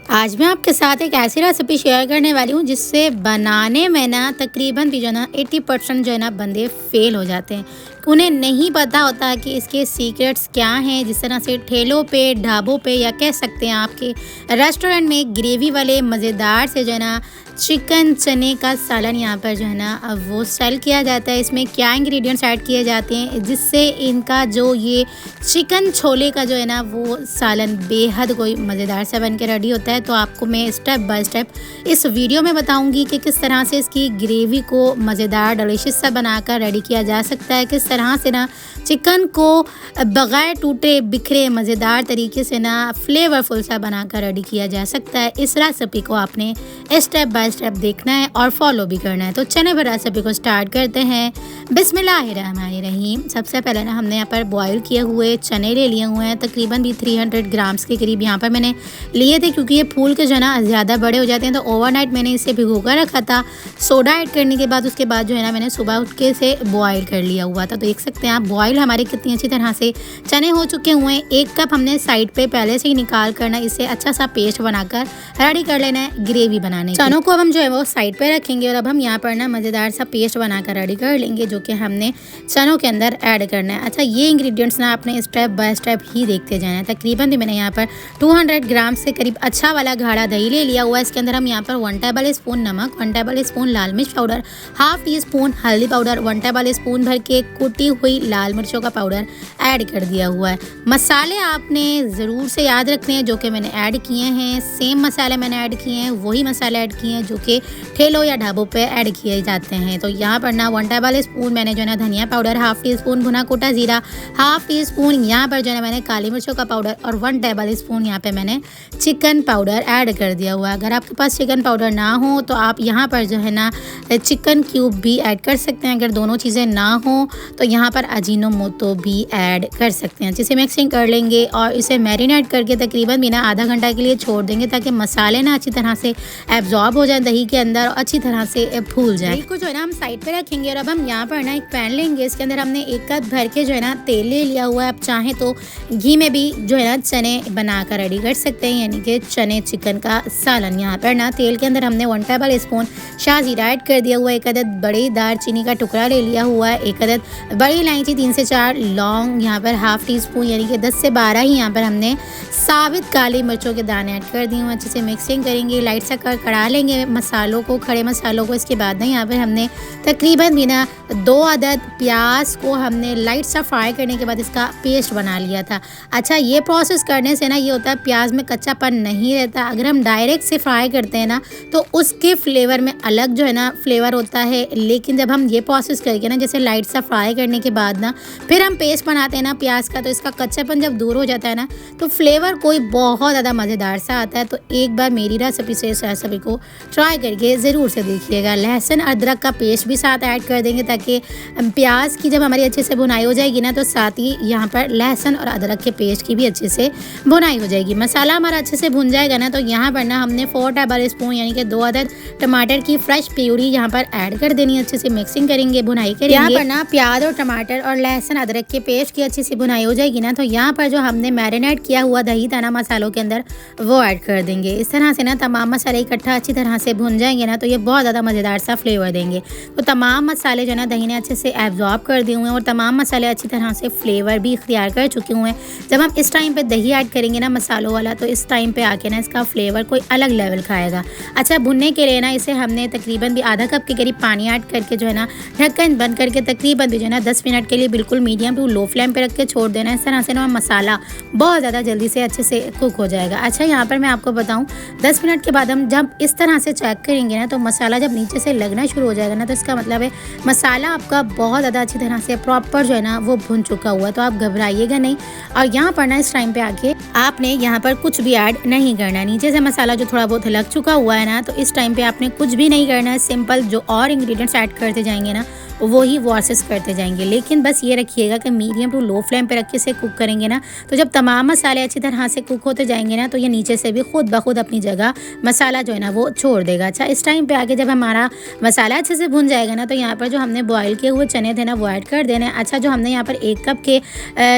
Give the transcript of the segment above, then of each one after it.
आज मैं आपके साथ एक ऐसी रेसिपी शेयर करने वाली हूँ जिससे बनाने में ना तकरीबन भी जो ना 80% जो है ना बंदे फेल हो जाते हैं। उन्हें नहीं पता होता कि इसके सीक्रेट्स क्या हैं। जिस तरह से ठेलों पे, ढाबों पे या कह सकते हैं आपके रेस्टोरेंट में ग्रेवी वाले मज़ेदार से जो है ना चिकन चने का सालन यहाँ पर जो है ना वो सेल किया जाता है। इसमें क्या इंग्रेडिएंट्स ऐड किए जाते हैं जिससे इनका जो ये चिकन छोले का जो है ना वो सालन बेहद कोई मज़ेदार सा बन के रेडी होता है। तो आपको मैं स्टेप बाय स्टेप इस वीडियो में बताऊंगी कि किस तरह से इसकी ग्रेवी को मज़ेदार डिलीशियस सा बनाकर रेडी किया जा सकता है, किस तरह से ना चिकन को बग़ैर टूटे बिखरे मज़ेदार तरीके से ना फ्लेवरफुल सा बनाकर रेडी किया जा सकता है। इस रेसिपी को आपने स्टेप बाय स्टेप देखना है और फॉलो भी करना है। तो चने भर रेसिपी को स्टार्ट करते हैं। बिस्मिल्लाहिर्रहमानिर्रहीम। सबसे पहले ना हमने यहाँ पर बॉयल किए हुए चने ले लिए हुए हैं, तकरीबन भी 300 ग्राम्स के करीब यहाँ पर मैंने लिए थे, क्योंकि ये फूल के जो है ना ज़्यादा बड़े हो जाते हैं। तो ओवरनाइट मैंने इसे भिगो कर रखा था। सोडा ऐड करने के बाद उसके बाद जो है ना मैंने सुबह उठ के इसे बॉयल कर लिया हुआ था। तो देख सकते हैं आप बॉयल हमारे कितनी अच्छी तरह से चने हो चुके हुए हैं। 1 कप हमने साइड पे पहले से ही निकाल करना, इसे अच्छा सा पेस्ट बनाकर रेडी कर लेना है ग्रेवी बनाने। चनों को अब हम जो है वो साइड पे रखेंगे और अब हम यहाँ पर ना मज़ेदार सा पेस्ट बनाकर रेडी कर लेंगे, जो कि हमने चनों के अंदर ऐड करना है। अच्छा, ये इंग्रेडिएंट्स ना आपने स्टेप बाय स्टेप ही देखते जाना है। तकरीबन भी मैंने यहाँ पर 200 ग्राम से करीब अच्छा वाला गाढ़ा दही ले लिया हुआ है। इसके अंदर हम यहाँ पर 1 टेबल स्पून नमक, 1 टेबल स्पून लाल मिर्च पाउडर, हाफ टी स्पून हल्दी पाउडर, 1 टेबल स्पून भर के कुटी हुई लाल मिर्चों का पाउडर ऐड कर दिया हुआ है। मसाले आपने ज़रूर से याद रखने हैं जो कि मैंने ऐड किए हैं। सेम मसाले मैंने ऐड किए हैं, वही मसाले ऐड किए हैं जो कि ठेलों या ढाबों पे ऐड किए जाते हैं। तो यहाँ पर ना 1 टेबल स्पून मैंने जो है ना धनिया पाउडर, हाफ टी स्पून भुना कोटा जीरा, हाफ टी स्पून यहाँ पर जो है ना मैंने काली मिर्चों का पाउडर और 1 टेबल स्पून यहाँ पे मैंने चिकन पाउडर ऐड कर दिया हुआ है। अगर आपके पास चिकन पाउडर ना हो तो आप यहाँ पर जो है ना चिकन क्यूब भी ऐड कर सकते हैं। अगर दोनों चीज़ें ना हो तो यहाँ पर अजीनोमोटो भी ऐड कर सकते हैं। जिसे मिक्सिंग कर लेंगे और इसे मैरिनेट करके तकरीबन बिना आधा घंटा के लिए छोड़ देंगे, ताकि मसाले ना अच्छी तरह से एब्जॉर्ब हो जाए दही के अंदर और अच्छी तरह से फूल जाए। दही को जो है ना हम साइड पे रखेंगे और अब हम यहाँ पर ना एक पैन लेंगे। इसके अंदर हमने 1 कप भर के जो है ना तेल ले लिया हुआ है। आप चाहें तो घी में भी जो है ना चने बनाकर रेडी कर सकते हैं, यानी कि चने चिकन का सालन। यहाँ पर ना तेल के अंदर हमने 1 टेबल स्पून शाहजीरा ऐड कर दिया हुआ है। 1 अदद बड़ी दालचीनी का टुकड़ा ले लिया हुआ है। 1 अदद बड़ी इलायची, 3 से 4 लौंग, यहाँ पर हाफ टी स्पून यानी कि 10 से 12 ही यहाँ पर हमने साबित काली मिर्चों के दाने ऐड कर दिए हुए। अच्छे से मिक्सिंग करेंगे, लाइट सा कड़ा लेंगे मसालों को, खड़े मसालों को। इसके बाद ना यहाँ पर हमने तकरीबन भी ना 2 अदद प्याज को हमने लाइट सा फ्राई करने के बाद इसका पेस्ट बना लिया था। अच्छा, ये प्रोसेस करने से ना ये होता है प्याज में कच्चापन नहीं रहता। अगर हम डायरेक्ट से फ्राई करते हैं ना तो उसके फ्लेवर में अलग जो है ना फ्लेवर होता है, लेकिन जब हम ये प्रोसेस करके ना जैसे लाइट सा फ्राई करने के बाद ना फिर हम पेस्ट बनाते हैं ना प्याज का, तो इसका कच्चापन जब दूर हो जाता है ना तो फ्लेवर कोई बहुत ज़्यादा मज़ेदार सा आता है। तो एक बार मेरी रेसिपी से इस रेसिपी को ट्राई करके ज़रूर से देखिएगा। लहसुन अदरक का पेस्ट भी साथ ऐड कर देंगे, ताकि प्याज की जब हमारी अच्छे से भुनाई हो जाएगी ना तो साथ ही यहाँ पर लहसुन और अदरक के पेस्ट की भी अच्छे से भुनाई हो जाएगी। मसाला हमारा अच्छे से भुन जाएगा ना तो यहाँ पर ना हमने 4 टेबल स्पून यानी कि 2 अदद टमाटर की फ्रेश प्यूरी यहाँ पर ऐड कर देनी है। अच्छे से मिक्सिंग करेंगे, भुनाई करेंगे। यहाँ पर ना प्याज और टमाटर और लहसुन अदरक के पेस्ट की अच्छी सी भुनाई हो जाएगी ना तो यहाँ पर जो हमने मैरिनेट किया हुआ दही था ना मसालों के अंदर, वो ऐड कर देंगे। इस तरह से ना तमाम मसाले इकट्ठा अच्छी तरह से भुन जाएंगे ना तो ये बहुत ज़्यादा मज़ेदार सा फ्लेवर देंगे। तो तमाम मसाले जो है ना दही ने अच्छे से एब्जॉर्ब कर दिए हुए हैं और तमाम मसाले अच्छी तरह से फ्लेवर भी इख्तियार कर चुके हुए हैं। जब हम इस टाइम पे दही ऐड करेंगे ना मसालों वाला, तो इस टाइम पे आके ना इसका फ्लेवर कोई अलग लेवल का आएगा। अच्छा, भुनने के लिए ना इसे हमने तकरीबन भी आधा कप के करीब पानी ऐड करके जो है ना ढक्कन बंद करके तकरीबन भी जो है ना 10 मिनट के लिए बिल्कुल मीडियम टू लो फ्लेम पे रख के छोड़ देना। इस तरह से ना मसाला बहुत ज़्यादा जल्दी से अच्छे से कुक हो जाएगा। अच्छा, यहाँ पर मैं आपको बताऊँ 10 मिनट के बाद हम जब इस तरह से चेक करेंगे ना तो मसाला जब नीचे से लगना शुरू हो जाएगा ना तो इसका मतलब है मसाला आपका बहुत ज़्यादा अच्छी तरह से प्रॉपर जो है ना वो भुन चुका हुआ। तो आप घबराइएगा नहीं। और यहाँ पर ना इस टाइम पे आके आपने यहाँ पर कुछ भी ऐड नहीं करना है। नीचे से मसाला जो थोड़ा बहुत लग चुका हुआ है ना तो इस टाइम पे आपने कुछ भी नहीं करना है। सिंपल जो और इंग्रेडिएंट्स ऐड करते जाएंगे ना वही वॉशेस करते जाएंगे। लेकिन बस ये रखिएगा कि मीडियम टू लो फ्लेम पे रख के इसे कुक करेंगे ना, तो जब तमाम मसाले अच्छी तरह से कुक होते जाएंगे ना, तो ये नीचे से भी खुद ब खुद अपनी जगह मसाला जो है ना वो छोड़ देगा। अच्छा, इस टाइम पे आके जब हमारा मसाला अच्छे से भुन जाएगा ना, तो यहाँ पर जो हमने बॉईल किए हुए चने थे ना वो ऐड कर देना है। अच्छा, जो हमने यहाँ पर 1 कप के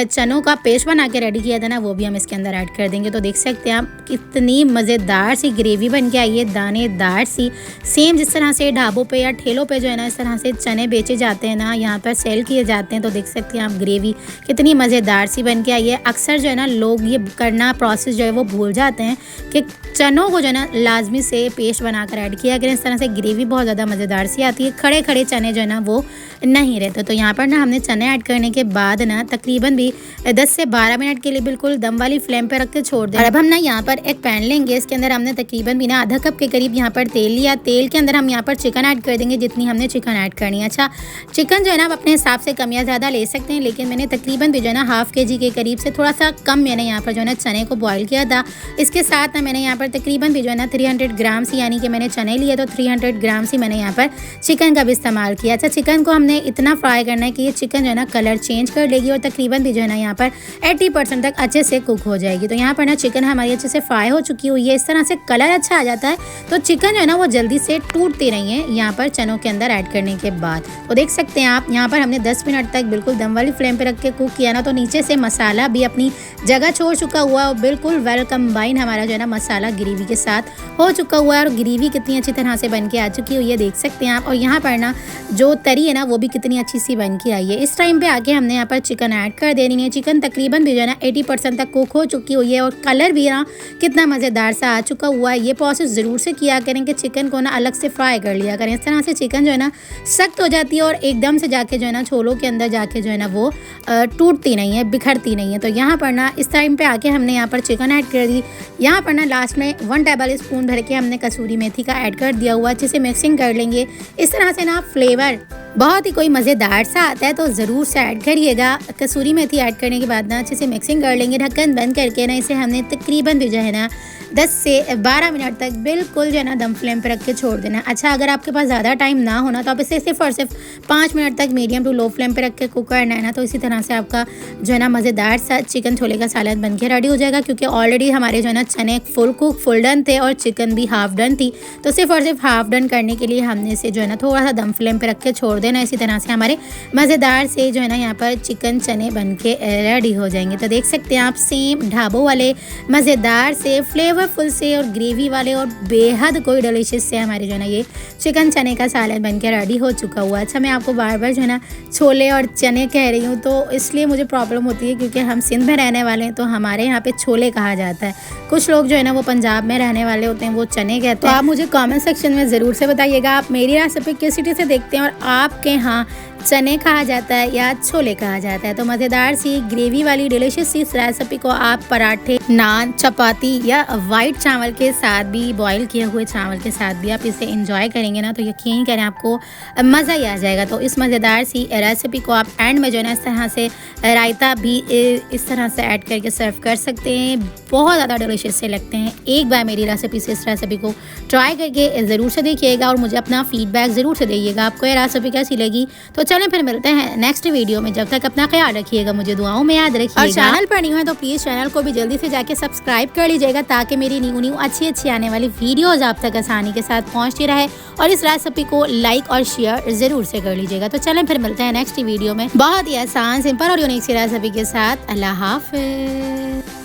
चनों का पेस्ट बना के रेडी किया था ना, वो भी हम इसके अंदर ऐड कर देंगे। तो देख सकते हैं आप कितनी मज़ेदार सी ग्रेवी बन के आई है, दानेदार सी, सेम जिस तरह से ढाबों पे या ठेलों पे जो है ना इस तरह से चने बेचे जाते हैं ना, यहाँ पर सेल किए जाते हैं। तो देख सकते हैं आप ग्रेवी कितनी मज़ेदार सी बन के आई है। अक्सर जो है ना लोग ये करना प्रोसेस जो है वो भूल जाते हैं कि चनों को जो है ना लाजमी से पेस्ट बनाकर ऐड किया करें, इस तरह से ग्रेवी बहुत ज़्यादा मज़ेदार सी आती है। खड़े खड़े चने जो है ना वो नहीं रहते। तो यहाँ पर ना हमने चने ऐड करने के बाद ना तकरीबन भी 10 से 12 मिनट के लिए बिल्कुल दम वाली फ्लेम पे रख के छोड़ दें। और अब हम ना यहाँ पर एक पैन लेंगे, इसके अंदर हमने तकरीबन भी ना आधा कप के करीब यहाँ पर तेल लिया। तेल के अंदर हम यहाँ पर चिकन ऐड कर देंगे, जितनी हमने चिकन ऐड करनी है। अच्छा, चिकन जो है ना आप अपने हिसाब से कम या ज़्यादा ले सकते हैं, लेकिन मैंने तकरीबन भी जो है ना हाफ kg के करीब से थोड़ा सा कम मैंने यहाँ पर जो है ना चने को बॉईल किया था। इसके साथ ना मैंने यहाँ पर तकरीबन भी जो है ना 300 ग्राम सी, यानी कि मैंने चने लिए तो 300 ग्राम सी मैंने यहाँ पर चिकन का भी इस्तेमाल किया। अच्छा, चिकन को हमने इतना फ्राई करना है कि ये चिकन जो है ना कलर चेंज कर लेगी और तकरीबन भी जो है ना यहाँ पर 80% तक अच्छे से कुक हो जाएगी। तो यहाँ पर ना चिकन हमारी अच्छे से फ्राई हो चुकी हुई है। इस तरह से कलर अच्छा आ जाता है तो चिकन जो है ना वो जल्दी से टूटती नहीं है यहाँ पर चनों के अंदर ऐड करने के बाद। तो देख सकते हैं आप यहाँ पर हमने 10 मिनट तक बिल्कुल दम वाली फ्लेम पे रख के कुक किया ना, तो नीचे से मसाला भी अपनी जगह छोड़ चुका हुआ और बिल्कुल वेल कंबाइन हमारा जो है ना मसाला ग्रेवी के साथ हो चुका हुआ है। और ग्रेवी कितनी अच्छी तरह से बन के आ चुकी हुई है, देख सकते हैं आप। और यहाँ पर ना जो तरी है ना वो भी कितनी अच्छी सी बन के आई है। इस टाइम पे आके हमने यहाँ पर चिकन ऐड कर देनी है। चिकन तकरीबन भी जो है ना 80% तक कुक हो चुकी हुई है और कलर भी ना कितना मज़ेदार सा आ चुका हुआ है। ये प्रोसेस ज़रूर से किया करें कि चिकन को ना अलग से फ्राई कर लिया करें। इस तरह से चिकन जो है ना सख्त हो जाती है और एकदम से जाके जो है ना छोलों के अंदर जाके जो है ना वो टूटती नहीं है, बिखरती नहीं है। तो यहाँ पर ना इस टाइम पे आके हमने यहाँ पर चिकन ऐड कर दी। यहाँ पर ना लास्ट में 1 टेबल स्पून भर के हमने कसूरी मेथी का ऐड कर दिया हुआ, अच्छे से मिक्सिंग कर लेंगे। इस तरह से ना फ्लेवर बहुत ही कोई मज़ेदार सा आता है, तो ज़रूर से ऐड करिएगा। कसूरी मेथी ऐड करने के बाद ना अच्छे से मिक्सिंग कर लेंगे। ढक्कन बंद करके ना इसे हमने तकरीबन भी जो है ना 10 से 12 मिनट तक बिल्कुल जो है ना दम फ्लेम पे रख के छोड़ देना। अच्छा, अगर आपके पास ज़्यादा टाइम ना होना तो आप इसे सिर्फ और सिर्फ 5 मिनट तक मीडियम टू लो फ्लेम पे रख के कुक करना है ना, तो इसी तरह से आपका जो है ना मज़ेदार सा चिकन छोले का सालन बन के रेडी हो जाएगा। क्योंकि ऑलरेडी हमारे जो है ना चने फुल कुक फुल डन थे और चिकन भी हाफ डन थी, तो सिर्फ और सिर्फ हाफ डन करने के लिए हमने इसे जो है ना थोड़ा सा दम फ्लेम पे रख के छोड़ देना। इसी तरह से हमारे मज़ेदार से जो है ना यहाँ पर चिकन चने बन के रेडी हो जाएंगे। तो देख सकते हैं आप सेम ढाबों वाले मज़ेदार से फ्लेवरफुल से और ग्रेवी वाले और बेहद कोई डिलीशियस से हमारे जो है ना ये चिकन चने का सालन बन के रेडी हो चुका हुआ। अच्छा, मैं आपको बार बार जो है ना छोले और चने कह रही हूँ, तो इसलिए मुझे प्रॉब्लम होती है क्योंकि हम सिंध में रहने वाले हैं, तो हमारे यहाँ पे छोले कहा जाता है। कुछ लोग जो है ना वो पंजाब में रहने वाले होते हैं, वो चने कहते हैं। तो आप मुझे कमेंट सेक्शन में ज़रूर से बताइएगा आप मेरी रेसिपी किस सिटी से देखते हैं और आपके यहाँ चने कहा जाता है या छोले कहा जाता है। तो मज़ेदार सी ग्रेवी वाली डिलीशियस सी रेसिपी को आप पराठे, नान, चपाती या वाइट चावल के साथ भी, बॉईल किए हुए चावल के साथ भी आप इसे एंजॉय करेंगे ना, तो यकीन करें आपको मज़ा ही आ जाएगा। तो इस मज़ेदार सी रेसिपी को आप एंड में जो है ना इस तरह से रायता भी इस तरह से ऐड करके सर्व कर सकते हैं। बहुत ज़्यादा डिलीशियस से लगते हैं। एक बार मेरी रेसिपी से इस रेसिपी को ट्राई करके ज़रूर से देखिएगा और मुझे अपना फीडबैक ज़रूर से दीजिएगा आपको ये रेसिपी कैसी लगी। तो चलें फिर मिलते हैं नेक्स्ट वीडियो में। जब तक अपना ख्याल रखिएगा, मुझे दुआओं में याद रखिएगा। और चैनल पर नहीं है तो प्लीज़ चैनल को भी जल्दी से जाके सब्सक्राइब कर लीजिएगा, ताकि मेरी न्यू अच्छी आने वाली वीडियोज़ आप तक आसानी के साथ पहुँचती रहे। और इस रेसिपी को लाइक और शेयर ज़रूर से कर लीजिएगा। तो चलें फिर मिलते हैं नेक्स्ट वीडियो में बहुत ही आसान, सिंपल और यूनिक सी रेसिपी के साथ। अल्लाह हाफ़िज़।